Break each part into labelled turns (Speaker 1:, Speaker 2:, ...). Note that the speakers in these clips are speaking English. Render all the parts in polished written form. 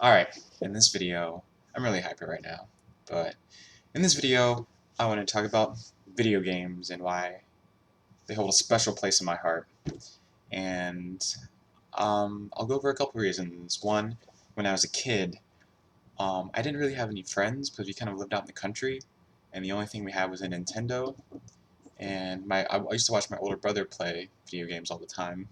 Speaker 1: Alright, in this video, I'm really hyper right now, but in this video, I want to talk about video games and why they hold a special place in my heart. And I'll go over a couple reasons. One, when I was a kid, I didn't really have any friends because we kind of lived out in the country, and the only thing we had was a Nintendo. And I used to watch my older brother play video games all the time,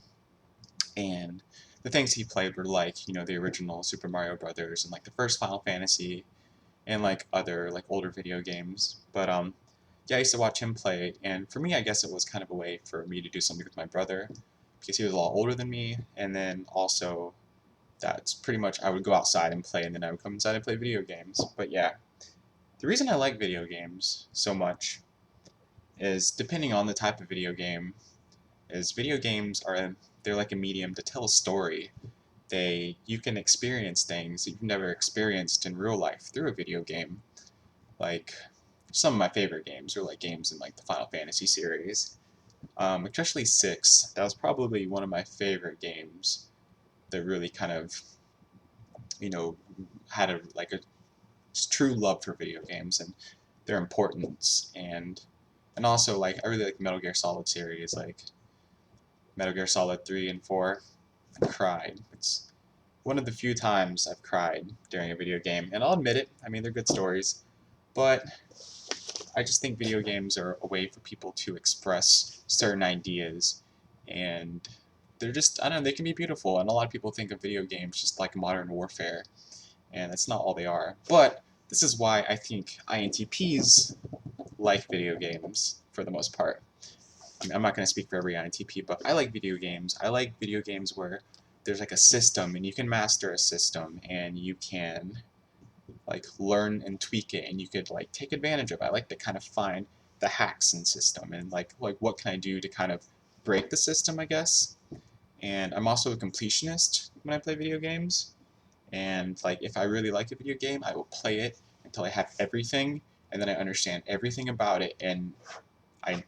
Speaker 1: and the things he played were like, the original Super Mario Brothers and like the first Final Fantasy and like other like older video games. But yeah, I used to watch him play, and for me, I guess it was kind of a way for me to do something with my brother because he was a lot older than me, and then also that's pretty much I would go outside and play, and then I would come inside and play video games. But yeah, the reason I like video games so much is depending on the type of video game, is video games are they're like a medium to tell a story. You can experience things that you've never experienced in real life through a video game. Like some of my favorite games are like games in like the Final Fantasy series, especially 6. That was probably one of my favorite games that really kind of you know had a true love for video games and their importance, and also like I really like Metal Gear Solid series, like Metal Gear Solid 3 and 4. I cried. It's one of the few times I've cried during a video game, and I'll admit it. I mean, they're good stories, but I just think video games are a way for people to express certain ideas, and they're just, I don't know, they can be beautiful, and a lot of people think of video games just like modern warfare, and that's not all they are. But this is why I think INTPs like video games for the most part. I mean, I'm not going to speak for every INTP, but I like video games. I like video games where there's like a system, and you can master a system, and you can like learn and tweak it, and you could like take advantage of it. I like to kind of find the hacks in system, and like what can I do to kind of break the system, I guess. And I'm also a completionist when I play video games. And like if I really like a video game, I will play it until I have everything, and then I understand everything about it, and I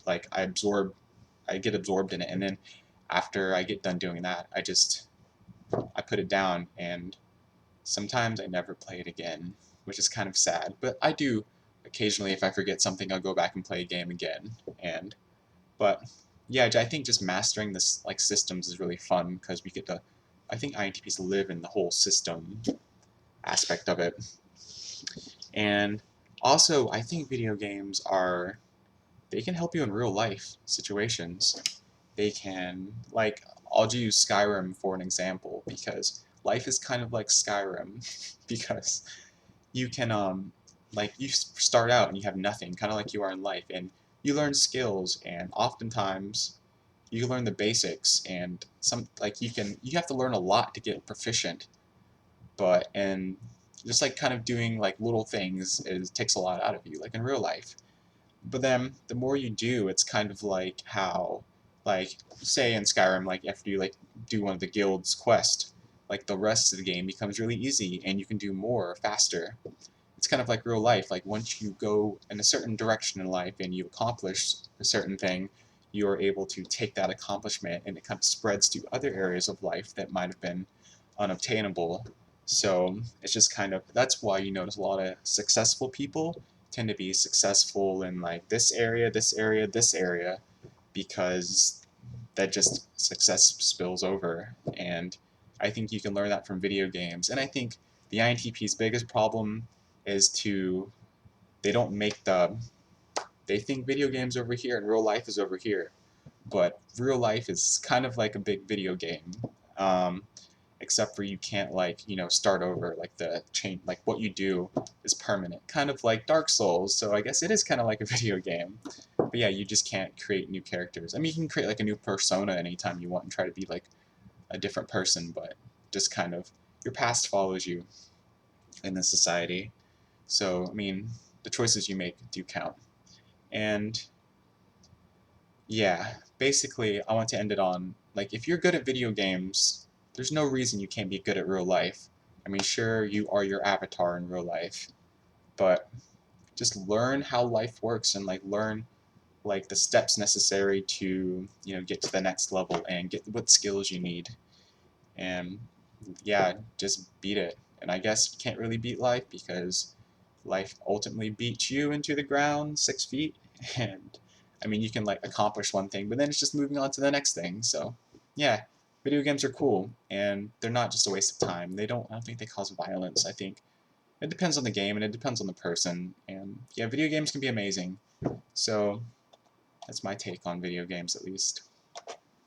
Speaker 1: get absorbed in it, and then after I get done doing that, I put it down, and sometimes I never play it again, which is kind of sad. But I do occasionally, if I forget something, I'll go back and play a game again. And but yeah, I think just mastering this like systems is really fun because we get to. I think INTPs live in the whole system aspect of it, and also I think video games are they can help you in real life situations. They can like I'll use Skyrim for an example because life is kind of like Skyrim because you can like you start out and you have nothing, kind of like you are in life, and you learn skills, and oftentimes you learn the basics, and some like you have to learn a lot to get proficient, but and just like kind of doing like little things takes a lot out of you like in real life. But then the more you do, it's kind of like how, like, say in Skyrim, like after you like do one of the guild's quest, like the rest of the game becomes really easy and you can do more faster. It's kind of like real life. Like once you go in a certain direction in life and you accomplish a certain thing, you're able to take that accomplishment and it kind of spreads to other areas of life that might have been unobtainable. So it's just kind of that's why you notice a lot of successful people tend to be successful in like this area, this area, this area, because that just success spills over. And I think you can learn that from video games. And I think the INTP's biggest problem is they don't make they think video games over here and real life is over here, but real life is kind of like a big video game. Um, Except for you can't like start over, like the chain, like what you do is permanent, kind of like Dark Souls. So I guess it is kind of like a video game, but yeah, you just can't create new characters. I mean, you can create like a new persona anytime you want and try to be like a different person, but just kind of your past follows you in the society. So I mean, the choices you make do count. And yeah, basically I want to end it on like if you're good at video games, there's no reason you can't be good at real life. I mean, sure, you are your avatar in real life, but just learn how life works and like learn like the steps necessary to get to the next level and get what skills you need. And yeah, just beat it. And I guess you can't really beat life because life ultimately beats you into the ground 6 feet. And I mean, you can like accomplish one thing, but then it's just moving on to the next thing. So yeah, video games are cool, and they're not just a waste of time. I don't think they cause violence. I think it depends on the game and it depends on the person. And yeah, video games can be amazing. So that's my take on video games, at least.